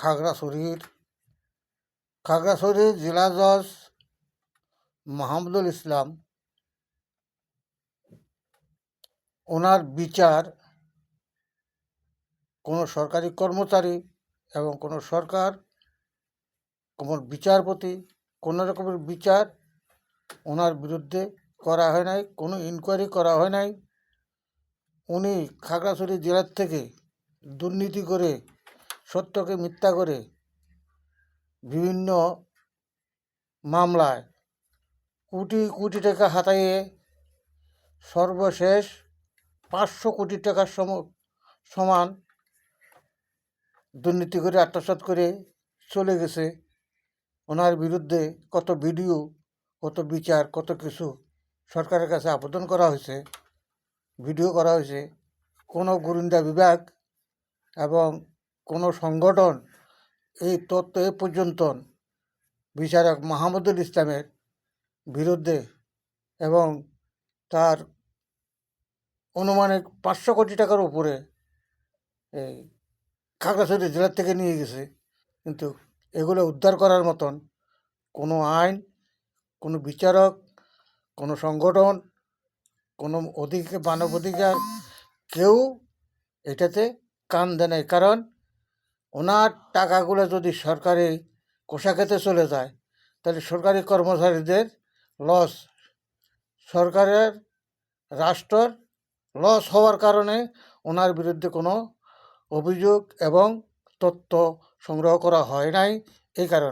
খাগড়াছড়ির জেলা জজ মাহমুদুল ইসলাম, ওনার বিচার কোনো সরকারি কর্মচারী এবং কোনো সরকার, কোনো বিচারপতি, কোনো রকমের বিচার ওনার বিরুদ্ধে করা হয় নাই, কোনো ইনকোয়ারি করা হয় নাই। উনি খাগড়াছড়ি জেলার থেকে দুর্নীতি করে, সত্যকে মিথ্যা করে বিভিন্ন মামলায় কোটি কোটি টাকা হাতাইয়ে সর্বশেষ 500 কোটি টাকার সমান দুর্নীতি করে আত্মসাৎ করে চলে গেছে। ওনার বিরুদ্ধে কত ভিডিও, কত বিচার, কত কিছু সরকারের কাছে আবেদন করা হয়েছে, ভিডিও করা হয়েছে। কোনো গোয়েন্দা বিভাগ এবং কোনো সংগঠন এই তথ্য এ পর্যন্ত বিচারক মাহমুদুল ইসলামের বিরুদ্ধে এবং তার অনুমানিক 500 কোটি টাকার উপরে এই খাগড়াছড়ি জেলার থেকে নিয়ে গেছে, কিন্তু এগুলো উদ্ধার করার মতন কোনো আইন, কোনো বিচারক, কোনো সংগঠন, কোনো মানবাধিকার কেউ এটাতে কান দেয় নাই। কারণ ওনার টাকাগুলো যদি সরকারি কোষাগারে চলে যায় তাহলে সরকারি কর্মচারীদের লস, সরকারের, রাষ্ট্রের লস হওয়ার কারণে ওনার বিরুদ্ধে কোনো অভিযোগ এবং তথ্য সংগ্রহ করা হয় নাই এই কারণে।